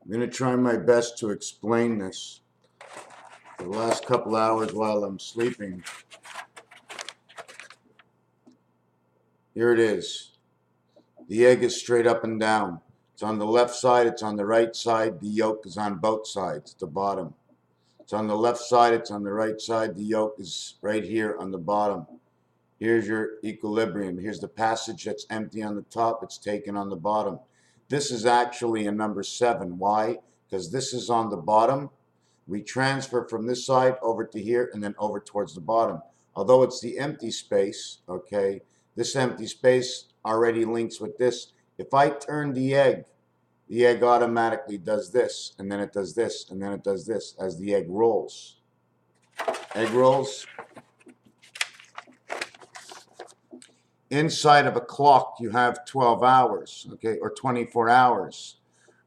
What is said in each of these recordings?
I'm going to try my best to explain this. For the last couple hours while I'm sleeping, here it is. The egg is straight up and down. It's on the left side, it's on the right side. The yolk is on both sides, at the bottom. It's on the left side, it's on the right side. The yolk is right here on the bottom. Here's your equilibrium. Here's the passage that's empty on the top. It's taken on the bottom. This is actually a number 7. Why? Because this is on the bottom. We transfer from this side over to here and then over towards the bottom. Although it's the empty space, okay, this empty space already links with this. If I turn the egg automatically does this, and then it does this, and then it does this as the egg rolls. Egg rolls. Inside of a clock, you have 12 hours, okay, or 24 hours.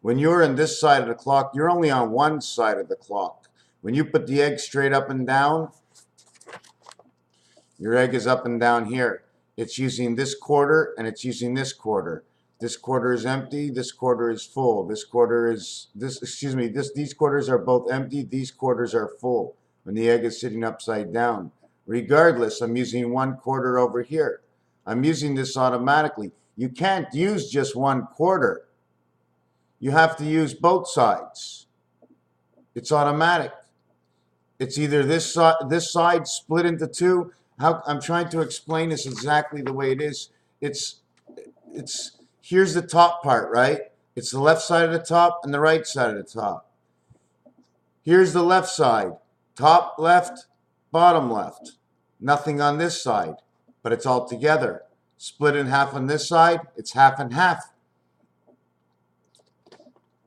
When you're in this side of the clock, you're only on one side of the clock. When you put the egg straight up and down, your egg is up and down here. It's using this quarter and it's using this quarter. This quarter is empty, this quarter is full. This quarter is, these quarters are both empty, these quarters are full when the egg is sitting upside down. Regardless, I'm using one quarter over here. I'm using this automatically. You can't use just one quarter. You have to use both sides. It's automatic. It's either this side split into two. I'm trying to explain this exactly the way it is. It's here's the top part, right? It's the left side of the top and the right side of the top. Here's the left side. Top left, bottom left. Nothing on this side, but it's all together. Split in half on this side, it's half and half.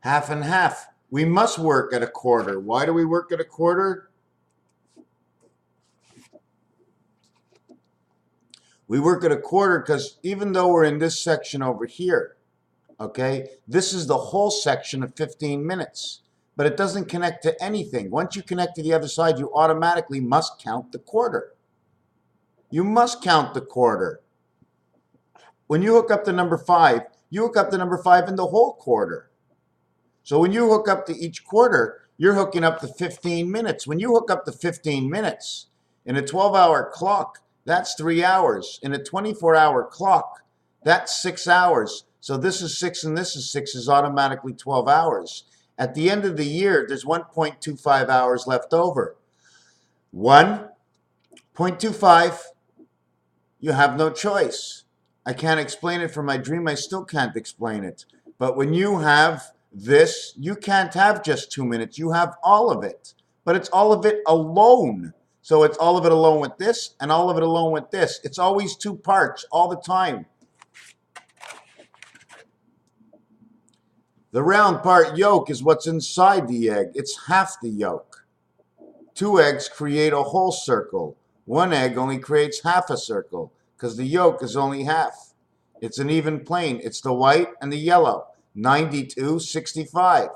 Half and half. We must work at a quarter. Why do we work at a quarter? We work at a quarter because even though we're in this section over here, okay, this is the whole section of 15 minutes, but it doesn't connect to anything. Once you connect to the other side, you automatically must count the quarter. You must count the quarter. When you hook up to number 5, you hook up to number 5 in the whole quarter. So when you hook up to each quarter, you're hooking up to 15 minutes. When you hook up to 15 minutes in a 12-hour clock, that's 3 hours. In a 24-hour clock, that's 6 hours. So this is 6 and this is 6 is automatically 12 hours. At the end of the year, there's 1.25 hours left over. 1.25, you have no choice. I can't explain it from my dream. I still can't explain it. But when you have this, you can't have just 2 minutes. You have all of it. But it's all of it alone. So it's all of it alone with this and all of it alone with this. It's always 2 parts all the time. The round part yolk is what's inside the egg. It's half the yolk. 2 eggs create a whole circle. 1 egg only creates half a circle because the yolk is only half. It's an even plane. It's the white and the yellow. 92, 65.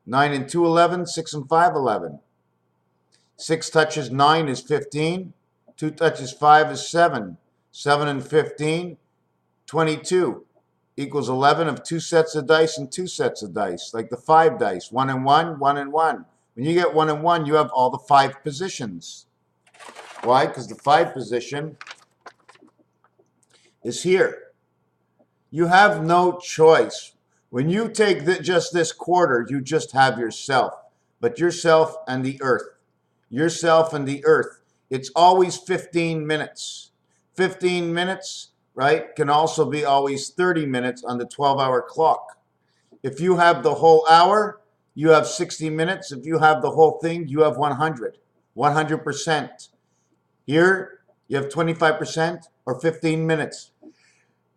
9 and 2, 11. 6 and 5, 11. 6 touches 9 is 15. 2 touches 5 is 7. 7 and 15, 22. Equals 11 of 2 sets of dice and 2 sets of dice. Like the 5 dice. 1 and 1, 1 and 1. When you get 1 and 1, you have all the 5 positions. Why? Because the 5 position is here. You have no choice. When you take just this quarter, you just have yourself. But yourself and the earth. Yourself and the earth. It's always 15 minutes. 15 minutes, right, can also be always 30 minutes on the 12-hour clock. If you have the whole hour, you have 60 minutes. If you have the whole thing, you have 100. 100%. Here, you have 25% or 15 minutes.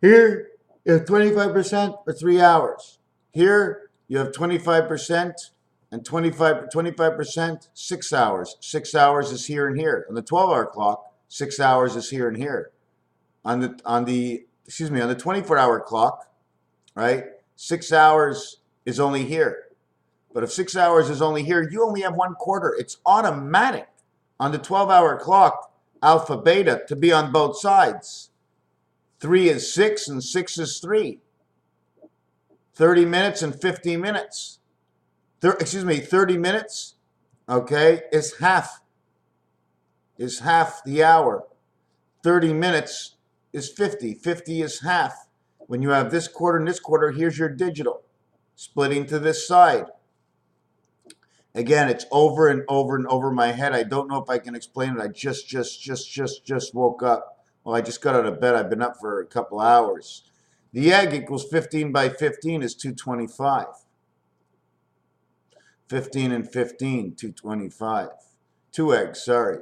Here, you have 25% or 3 hours. Here, you have 25% and 25%, 6 hours. 6 hours is here and here. On the 12-hour clock, 6 hours is here and here. On the 24-hour clock, right? 6 hours is only here. But if 6 hours is only here, you only have 1 quarter. It's automatic on the 12-hour clock, alpha, beta, to be on both sides. 3 is 6 and 6 is 3. 30 minutes and 50 minutes. 30 minutes, okay, is half the hour. 30 minutes is 50. 50 is half. When you have this quarter and this quarter, here's your digital splitting to this side. Again, it's over and over and over my head. I don't know if I can explain it. I just woke up. Well, I just got out of bed. I've been up for a couple hours. The egg equals 15 by 15 is 225. 15 and 15, 225. 2 eggs, sorry.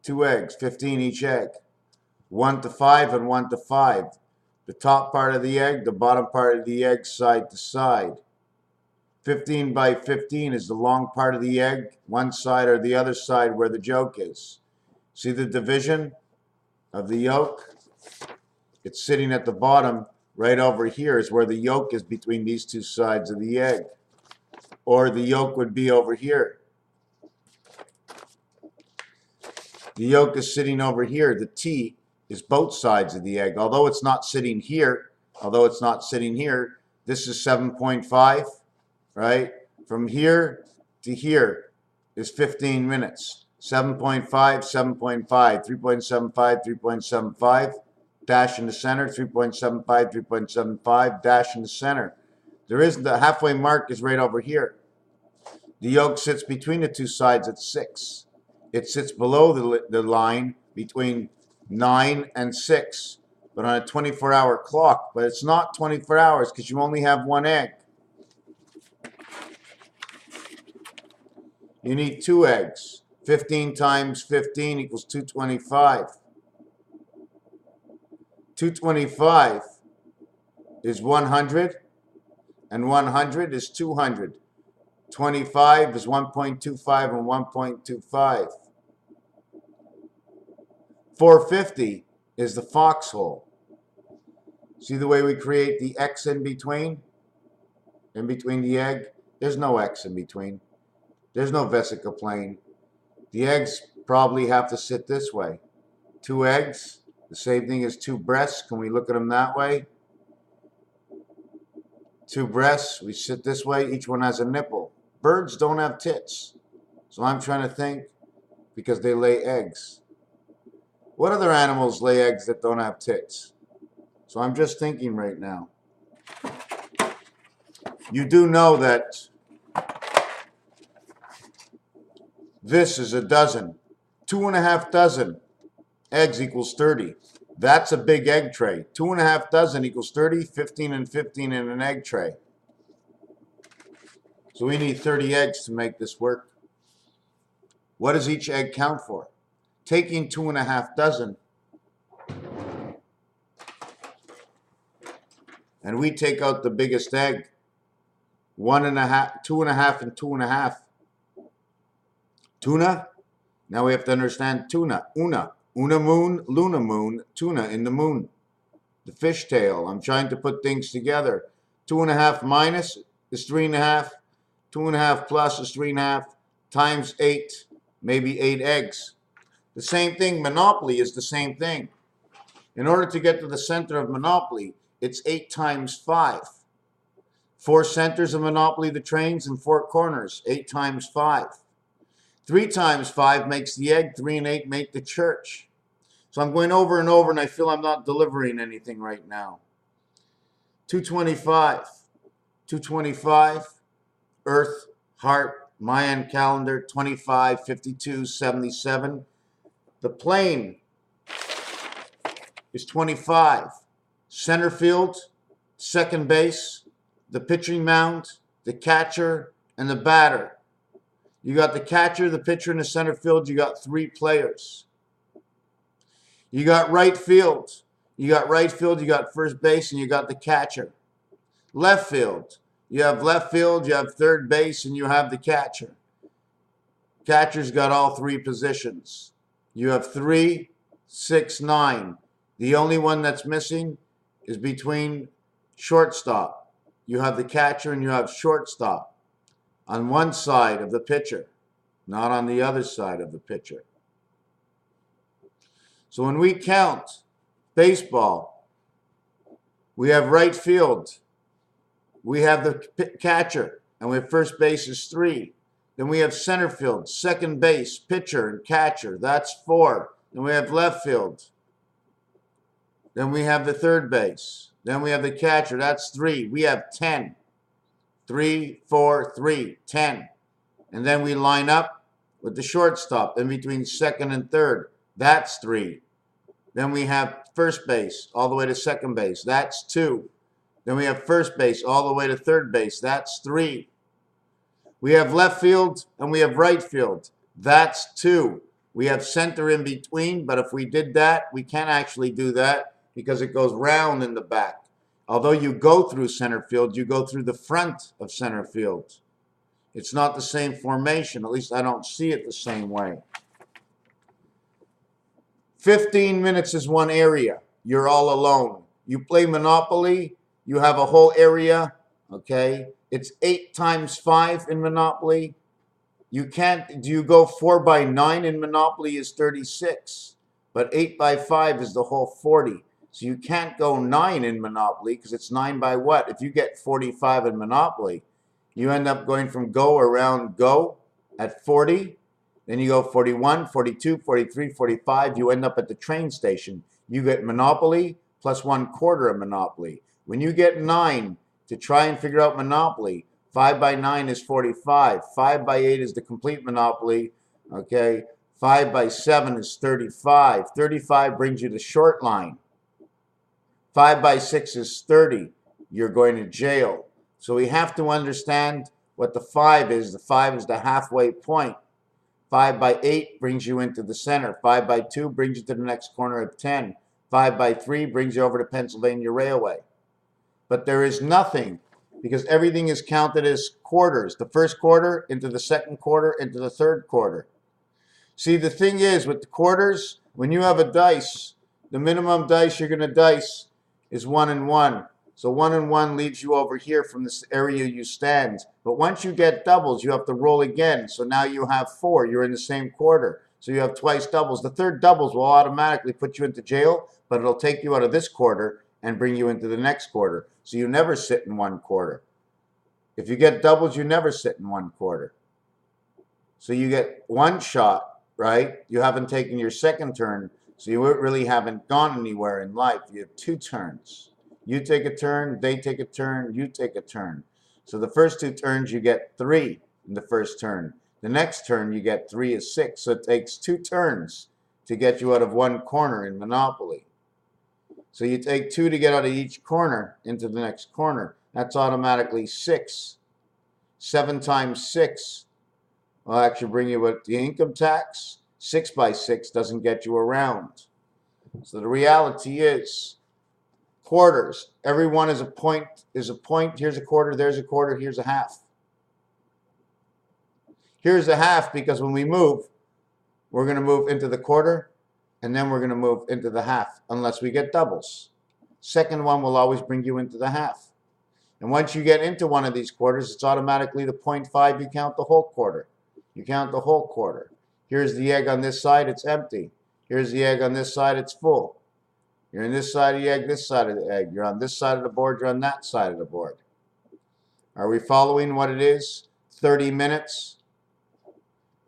2 eggs, 15 each egg. 1 to 5 and 1 to 5. The top part of the egg, the bottom part of the egg, side to side. 15 by 15 is the long part of the egg, one side or the other side where the yolk is. See the division of the yolk? It's sitting at the bottom. Right over here is where the yolk is between these two sides of the egg. Or the yolk would be over here. The yolk is sitting over here. The T is both sides of the egg. Although it's not sitting here, this is 7.5, right? From here to here is 15 minutes. 7.5, 7.5, 3.75, 3.75, dash in the center, 3.75, 3.75, dash in the center. There is the halfway mark is right over here. The yolk sits between the two sides at 6. It sits below the line between 9 and 6, but on a 24-hour clock. But it's not 24 hours because you only have one egg. You need 2 eggs. 15 times 15 equals 225. 225 is 100, and 100 is 200. 25 is 1.25 and 1.25. 450 is the foxhole. See the way we create the X in between? In between the egg? There's no X in between. There's no vesicle plane. The eggs probably have to sit this way. 2 eggs, the same thing as 2 breasts. Can we look at them that way? 2 breasts, we sit this way. Each one has a nipple. Birds don't have tits. So I'm trying to think, because they lay eggs. What other animals lay eggs that don't have tits? So I'm just thinking right now. You do know that this is a dozen. 2.5 dozen eggs equals 30. That's a big egg tray. 2.5 dozen equals 30, 15 and 15 in an egg tray. So we need 30 eggs to make this work. What does each egg count for? Taking 2.5 dozen, and we take out the biggest egg. 1.5, 2.5 and 2.5. Tuna. Now we have to understand tuna. Una moon, luna moon, tuna in the moon. The fishtail. I'm trying to put things together. 2.5 minus is 3.5. 2.5 plus is 3.5 times 8, maybe 8 eggs. The same thing, Monopoly is the same thing. In order to get to the center of Monopoly, it's 8 times 5. 4 centers of Monopoly, the trains, and 4 corners, 8 times 5. 3 times 5 makes the egg, 3 and 8 make the church. So I'm going over and over, and I feel I'm not delivering anything right now. 225. 225. Earth, heart, Mayan calendar, 25, 52, 77. The plane is 25. Center field, second base, the pitching mound, the catcher, and the batter. You got the catcher, the pitcher, and the center field. You got 3 players. You got right field. You got first base, and you got the catcher. Left field. You have left field, you have third base, and you have the catcher. Catcher's got all 3 positions. You have 3, 6, 9. The only one that's missing is between shortstop. You have the catcher and you have shortstop on one side of the pitcher, not on the other side of the pitcher. So when we count baseball, we have right field. We have the catcher, and we have first base is 3. Then we have center field, second base, pitcher, and catcher. That's 4. Then we have left field. Then we have the third base. Then we have the catcher. That's 3. We have 10. 3, 4, 3, 10. And then we line up with the shortstop in between second and third. That's 3. Then we have first base all the way to second base. That's 2. Then we have first base all the way to third base. That's 3. We have left field and we have right field. That's 2. We have center in between, but if we did that, we can't actually do that because it goes round in the back. Although you go through center field, you go through the front of center field. It's not the same formation. At least I don't see it the same way. 15 minutes is one area. You're all alone. You play Monopoly, you have a whole area, okay? It's 8 times 5 in Monopoly. You can't, do you go 4 by 9 in Monopoly is 36, but 8 by 5 is the whole 40. So you can't go 9 in Monopoly because it's 9 by what? If you get 45 in Monopoly, you end up going from go around go at 40. Then you go 41, 42, 43, 45. You end up at the train station. You get Monopoly plus 1/4 of Monopoly. When you get 9 to try and figure out Monopoly, 5 by 9 is 45. 5 by 8 is the complete Monopoly. Okay. 5 by 7 is 35. 35 brings you to short line. 5 by 6 is 30. You're going to jail. So we have to understand what the 5 is. The 5 is the halfway point. 5 by 8 brings you into the center. 5 by 2 brings you to the next corner of 10. 5 by 3 brings you over to Pennsylvania Railway. But there is nothing because everything is counted as quarters. The first quarter into the second quarter into the third quarter. See, the thing is with the quarters, when you have a dice, the minimum dice you're going to dice is 1 and 1. So 1 and 1 leaves you over here from this area you stand. But once you get doubles, you have to roll again. So now you have 4. You're in the same quarter. So you have twice doubles. The third doubles will automatically put you into jail, but it'll take you out of this quarter and bring you into the next quarter. So you never sit in one quarter. If you get doubles, you never sit in one quarter. So you get one shot, right? You haven't taken your second turn, so you really haven't gone anywhere in life. You have 2 turns. You take a turn, they take a turn, you take a turn. So the first 2 turns, you get 3 in the first turn. The next turn, you get 3 is 6. So it takes 2 turns to get you out of one corner in Monopoly. So you take 2 to get out of each corner into the next corner. That's automatically 6. 7 times 6 will actually bring you with the income tax. 6 by 6 doesn't get you around. So the reality is, quarters. Every one is a point. Here's a quarter. There's a quarter. Here's a half. Here's a half because when we move, we're going to move into the quarter and then we're going to move into the half unless we get doubles. Second one will always bring you into the half. And once you get into one of these quarters, it's automatically the 0.5. You count the whole quarter. You count the whole quarter. Here's the egg on this side. It's empty. Here's the egg on this side. It's full. You're in this side of the egg, this side of the egg. You're on this side of the board, you're on that side of the board. Are we following what it is? 30 minutes.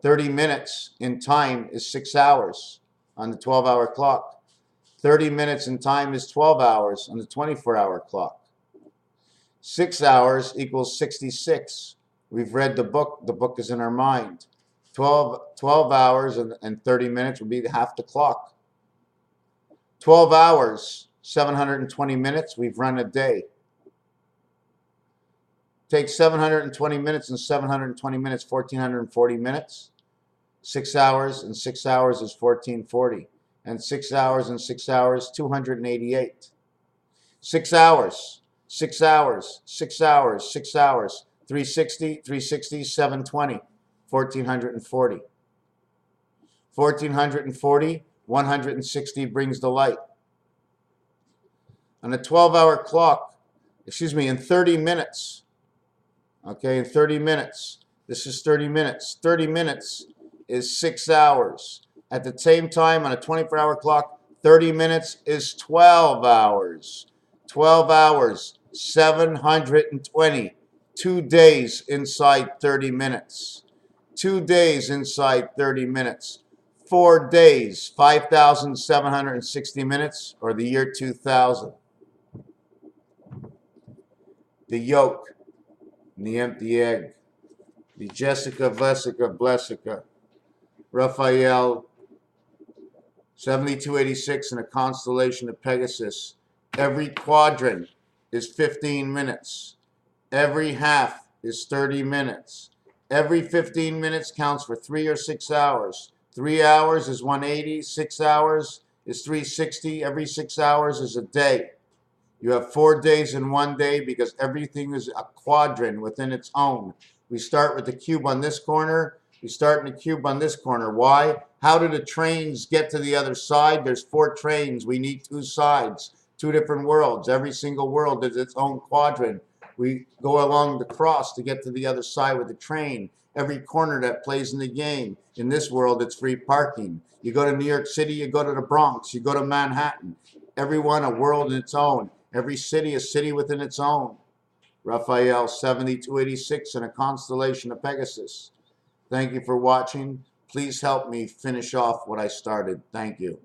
30 minutes in time is 6 hours on the 12-hour clock. 30 minutes in time is 12 hours on the 24-hour clock. 6 hours equals 66. We've read the book. The book is in our mind. 12 hours and 30 minutes would be half the clock. 12 hours, 720 minutes, we've run a day. Take 720 minutes and 720 minutes, 1,440 minutes. 6 hours and 6 hours is 1,440. And 6 hours and 6 hours, 288. 6 hours, 6 hours, 6 hours, 6 hours, 360, 360, 720, 1,440. 1,440. 160 brings the light. On a 12-hour clock, in 30 minutes. Okay, in 30 minutes. This is 30 minutes. 30 minutes is 6 hours. At the same time, on a 24-hour clock, 30 minutes is 12 hours. 12 hours 720. 2 days inside 30 minutes. 2 days inside 30 minutes. 4 days, 5,760 minutes, or the year 2000. The yolk and the empty egg. The Jessica, Vesica, Blessica. Raphael, 7286 in a constellation of Pegasus. Every quadrant is 15 minutes. Every half is 30 minutes. Every 15 minutes counts for 3 or 6 hours. 3 hours is 180. 6 hours is 360. Every 6 hours is a day. You have 4 days in 1 day because everything is a quadrant within its own. We start with the cube on this corner. We start in the cube on this corner. Why? How do the trains get to the other side? There's 4 trains. We need 2 sides, 2 different worlds. Every single world is its own quadrant. We go along the cross to get to the other side with the train. Every corner that plays in the game. In this world, it's free parking. You go to New York City, you go to the Bronx, you go to Manhattan. Everyone a world in its own. Every city a city within its own. Raphael, 7286 in a constellation of Pegasus. Thank you for watching. Please help me finish off what I started. Thank you.